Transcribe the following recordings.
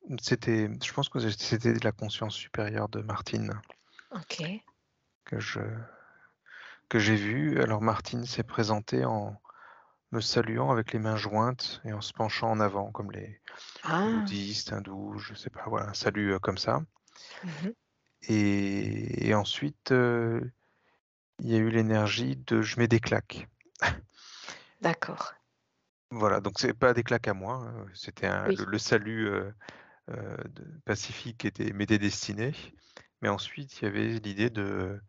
Je pense que c'était la conscience supérieure de Martine OK. que je que j'ai vue. Alors Martine s'est présentée en me saluant avec les mains jointes et en se penchant en avant comme les Ah! bouddhistes, hindous, je sais pas, voilà, un salut, comme ça Mmh. et ensuite, il y a eu l'énergie de: «Je mets des claques». D'accord. Voilà, donc c'est pas des claques à moi, c'était Oui. le salut, de pacifique m'était destiné, mais ensuite il y avait l'idée de,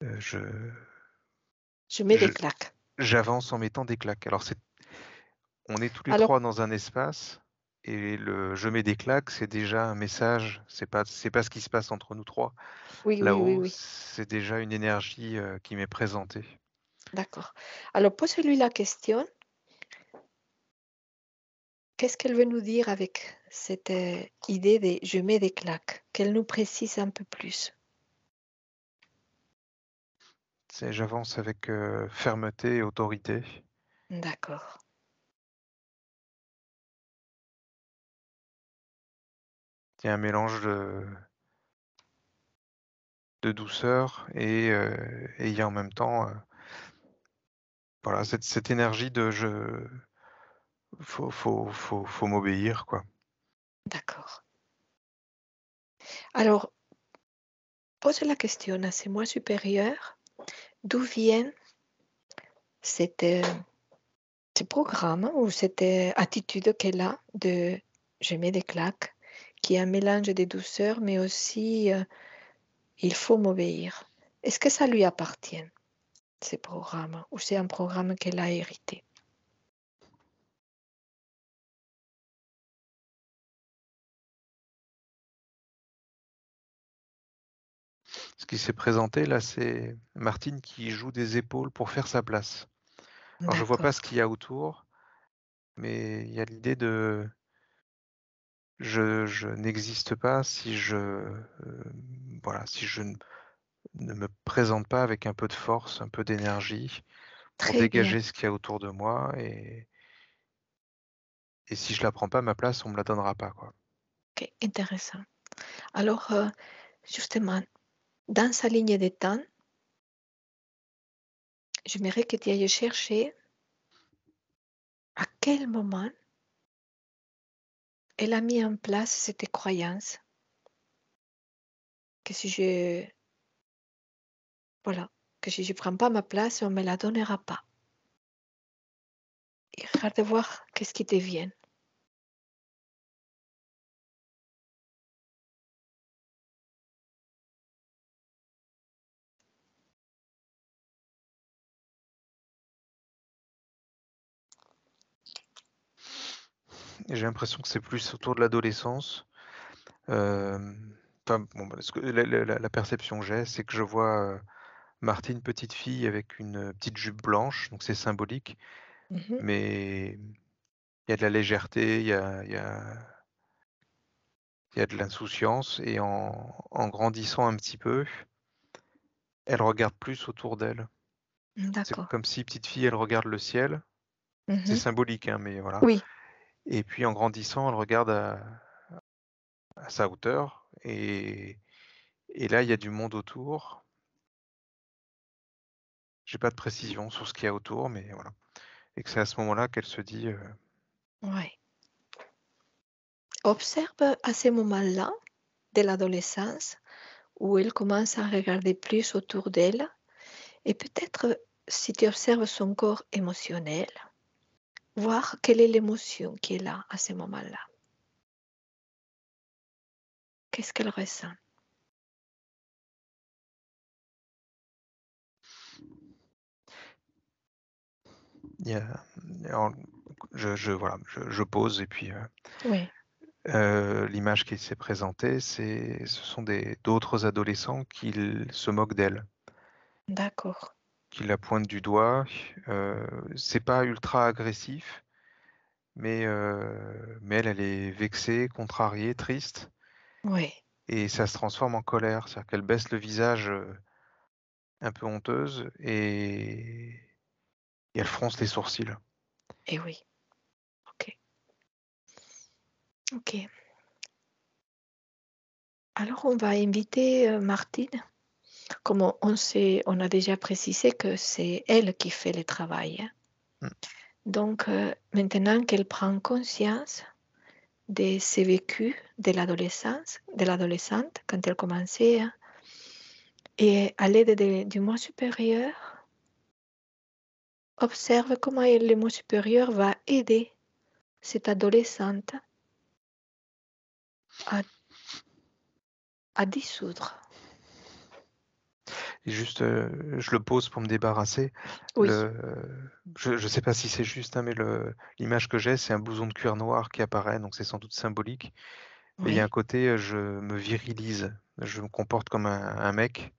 je Je mets des je claques. j'avance en mettant des claques. Alors on est tous les Alors 3 dans un espace et le «je mets des claques», c'est déjà un message, c'est pas ce qui se passe entre nous 3. oui, oui, oui, Là-haut, oui. c'est déjà une énergie, qui m'est présentée. D'accord. Alors pose-lui la question, qu'est-ce qu'elle veut nous dire avec cette, idée de «je mets des claques»? Qu'elle nous précise un peu plus. J'avance avec, fermeté et autorité. D'accord. Il y a un mélange de douceur et il y a en même temps, voilà, cette énergie de faut m'obéir, quoi. D'accord. Alors, pose la question à ces moi supérieurs, d'où viennent cette, ce programme ou cette, attitude qu'elle a de «je mets des claques», qui est un mélange de douceur, mais aussi, «il faut m'obéir». Est-ce que ça lui appartient, ces programmes, ou c'est un programme qu'elle a hérité? Ce qui s'est présenté là, c'est Martine qui joue des épaules pour faire sa place. Alors je vois pas ce D'accord, qu'il y a autour, mais il y a l'idée de je n'existe pas si voilà, si je ne me présente pas avec un peu de force, un peu d'énergie pour très bien, dégager ce qu'il y a autour de moi et si je la prends pas ma place, on me la donnera pas, quoi. OK, intéressant. Alors, justement, dans sa ligne de temps, j'aimerais que tu ailles chercher à quel moment elle a mis en place cette croyance que si je voilà, que si je prends pas ma place, on me la donnera pas. Et regarde voir qu'est-ce qui te vient. Et j'ai l'impression que c'est plus autour de l'adolescence. Enfin bon, bah, ce que la perception que j'ai, c'est que je vois, Martine, petite fille avec une, petite jupe blanche, donc c'est symbolique, Mmh. mais il y a de la légèreté, il y a de l'insouciance et en grandissant un petit peu, elle regarde plus autour d'elle. C'est D'accord. comme si petite fille, elle regarde le ciel, c'est Mmh. symbolique, hein, mais voilà Oui, et puis en grandissant, elle regarde à sa hauteur et là, il y a du monde autour. J'ai pas de précision sur ce qu'il y a autour, mais voilà et que c'est à ce moment-là qu'elle se dit, ouais. Observe à ces moments-là de l'adolescence où elle commence à regarder plus autour d'elle et peut-être si tu observes son corps émotionnel, voir quelle est l'émotion qui est là à ce moment-là. Qu'est-ce qu'elle ressent? il y a alors voilà, je pose et puis, Oui, l'image qui s'est présentée, ce sont d'autres adolescents qui se moquent d'elle, d'accord. qui la pointent du doigt, c'est pas ultra agressif, mais elle est vexée, contrariée, triste Oui, et ça se transforme en colère. C'est-à-dire qu'elle baisse le visage, un peu honteuse et elle fronce les sourcils. et oui. OK, OK. Alors, on va inviter Martine. Comme on a déjà précisé que c'est elle qui fait le travail, hein. Mmh. Donc, maintenant qu'elle prend conscience de ses vécus de l'adolescence, de l'adolescente, quand elle commençait, hein, et à l'aide du moi supérieur, observe comment le moi supérieur va aider cette adolescente à, à dissoudre. Et juste, je le pose pour me débarrasser. Oui, Le je sais pas si c'est juste, hein, mais l'image que j'ai, c'est un blouson de cuir noir qui apparaît, donc c'est sans doute symbolique. Mais il y a un oui, côté, je me virilise, je me comporte comme un mec,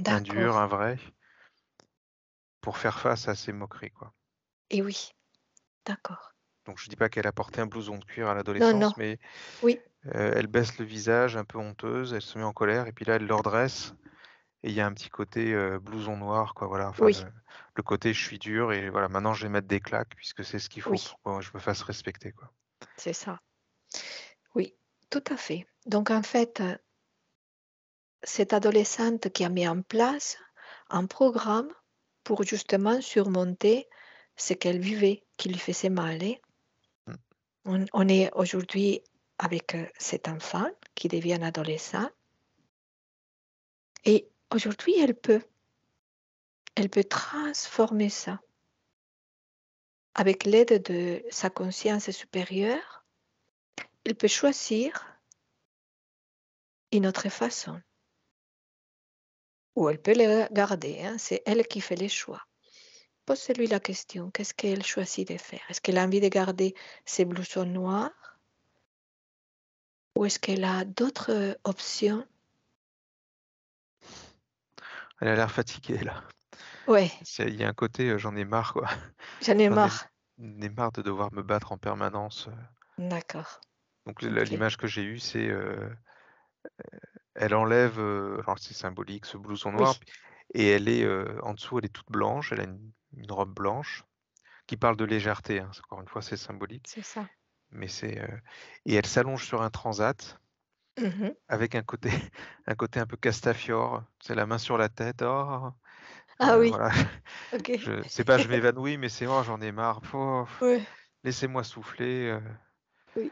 un dur, d'accord. un vrai, pour faire face à ces moqueries, quoi. Et oui, d'accord. Donc je dis pas qu'elle a porté un blouson de cuir à Non, non, l'adolescence, mais oui, elle baisse le visage un peu honteuse, elle se met en colère et puis là, elle le redresse et il y a un petit côté, blouson noir, quoi, voilà, enfin oui, le côté je suis dur et voilà, maintenant je vais mettre des claques puisque c'est ce qu'il faut oui, pour que je me fasse respecter, quoi. c'est ça. Oui, tout à fait. Donc, en fait, cette adolescente qui a mis en place un programme pour justement surmonter ce qu'elle vivait, qui lui faisait mal, hein. Mmh. On est aujourd'hui avec cet enfant qui devient adolescent et aujourd'hui elle peut transformer ça avec l'aide de sa conscience supérieure. Elle peut choisir une autre façon ou elle peut le garder, hein. C'est elle qui fait les choix. Pose-lui la question, qu'est-ce qu'elle choisit de faire? Est-ce qu'elle a envie de garder ses blousons noirs ou est-ce qu'elle a d'autres options? Elle a l'air fatiguée là. Ouais, Il y a un côté, j'en ai marre, quoi. j'en ai J'en ai marre. marre de devoir me battre en permanence. D'accord, Donc ok, l'image que j'ai eue, c'est, elle enlève, alors c'est symbolique ce blouson noir oui, et elle est, en dessous, elle est toute blanche, elle a une robe blanche qui parle de légèreté, hein, c'est encore une fois, c'est symbolique, c'est ça. mais et elle s'allonge sur un transat Mhm. avec un côté un côté un peu Castafiore, c'est la main sur la tête, oh, Ah oui, voilà, ok. je c'est pas je m'évanouis, mais c'est: «Oh j'en ai marre, oh, Ouais, laissez-moi souffler», oui.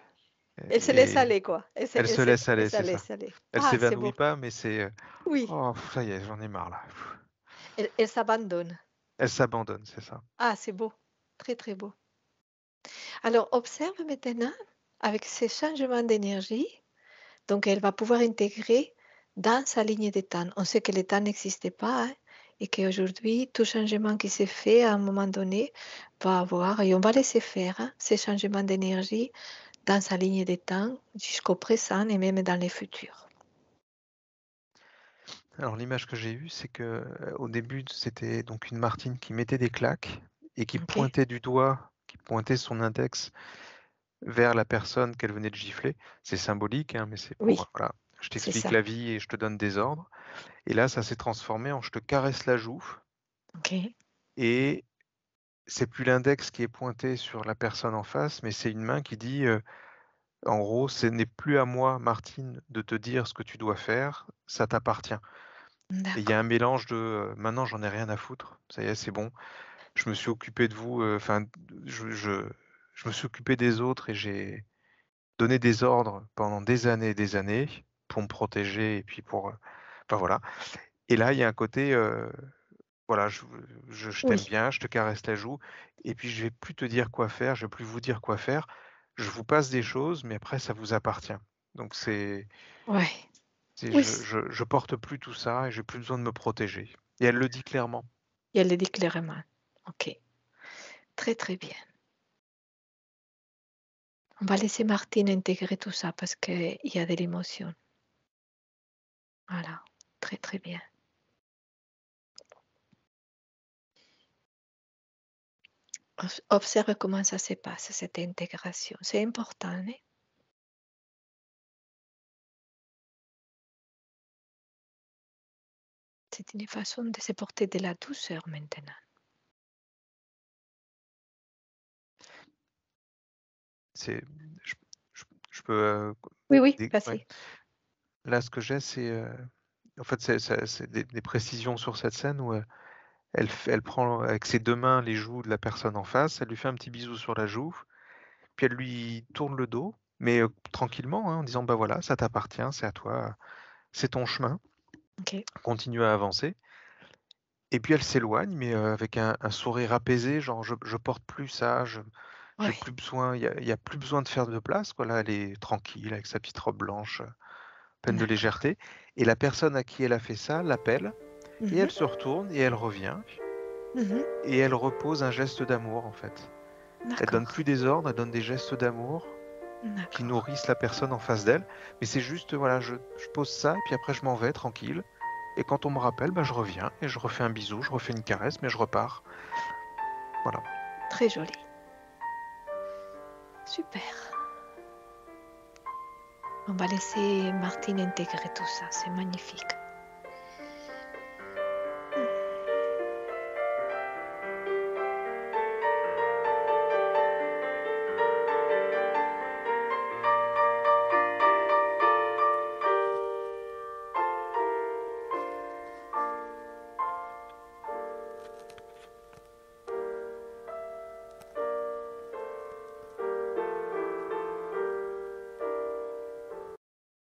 Elle se laisse et aller, quoi. elle se laisse Elle aller, se c'est ça. laisse aller. Elle Ah, c'est s'évanouit beau. pas, mais c'est, Oui, «Oh ça y est, j'en ai marre là». elle s'abandonne. Elle s'abandonne, c'est ça. Ah, c'est beau. Très, très beau. Alors, observe maintenant avec ces changements d'énergie. Donc, elle va pouvoir intégrer dans sa ligne de temps. On sait que le temps n'existait pas, hein, et qu'aujourd'hui, tout changement qui s'est fait à un moment donné va avoir, et on va laisser faire, hein, ces changements d'énergie dans sa ligne de temps jusqu'au présent et même dans les futurs. Alors l'image que j'ai eue, c'est que, au début, c'était donc une Martine qui mettait des claques et qui OK? pointait du doigt, qui pointait son index vers la personne qu'elle venait de gifler. C'est symbolique, hein, mais c'est Oui, pour, voilà, je c'est t'explique ça. la vie et je te donne des ordres. Et là, ça s'est transformé en je te caresse la joue OK. et c'est plus l'index qui est pointé sur la personne en face, mais c'est une main qui dit, en gros: «Ce n'est plus à moi, Martine, de te dire ce que tu dois faire, ça t'appartient». Et il y a un D'accord. mélange de, maintenant j'en ai rien à foutre, ça y est, c'est bon. Je me suis occupé de vous, enfin, je me suis occupé des autres et j'ai donné des ordres pendant des années pour me protéger et puis pour, enfin voilà. Et là, il y a un côté, voilà, je t'aime Oui, bien, je te caresse la joue et puis je vais plus te dire quoi faire, je vais plus vous dire quoi faire. Je vous passe des choses, mais après ça vous appartient. Donc ouais. c'est Oui, je porte plus tout ça et j'ai plus besoin de me protéger. Et elle le dit clairement. et elle le dit clairement. OK. Très, très bien. On va laisser Martine intégrer tout ça parce qu'il y a de l'émotion. Voilà. Très, très bien. Observe comment ça se passe, cette intégration. C'est important, hein? C'est une façon de se porter de la douceur maintenant. C'est je je peux, Oui, oui, ouais. vas-y. là, ce que j'ai, c'est, en fait, c'est des précisions sur cette scène où, elle prend avec ses 2 mains les joues de la personne en face, elle lui fait un petit bisou sur la joue, puis elle lui tourne le dos, mais, tranquillement, hein, en disant: «Bah, voilà, ça t'appartient, c'est à toi, c'est ton chemin, OK. continue à avancer». Et puis elle s'éloigne, mais, avec un sourire apaisé, genre: «Je porte plus ça, j'ai Ouais. plus besoin, il y a plus besoin de faire de place, quoi». Là, elle est tranquille avec sa petite robe blanche, pleine de D'accord. légèreté, et la personne à qui elle a fait ça l'appelle et Mmh. elle se retourne et elle revient Mmh. et elle repose un geste d'amour, en fait. Elle donne D'accord. plus des ordres, elle donne des gestes d'amour qui D'accord. nourrissent la personne en face d'elle, mais c'est juste, voilà, je pose ça et puis après je m'en vais tranquille, et quand on me rappelle, bah, je reviens et je refais un bisou, je refais une caresse, mais je repars. Voilà. Très joli. Super. On va laisser Martine intégrer tout ça, c'est magnifique.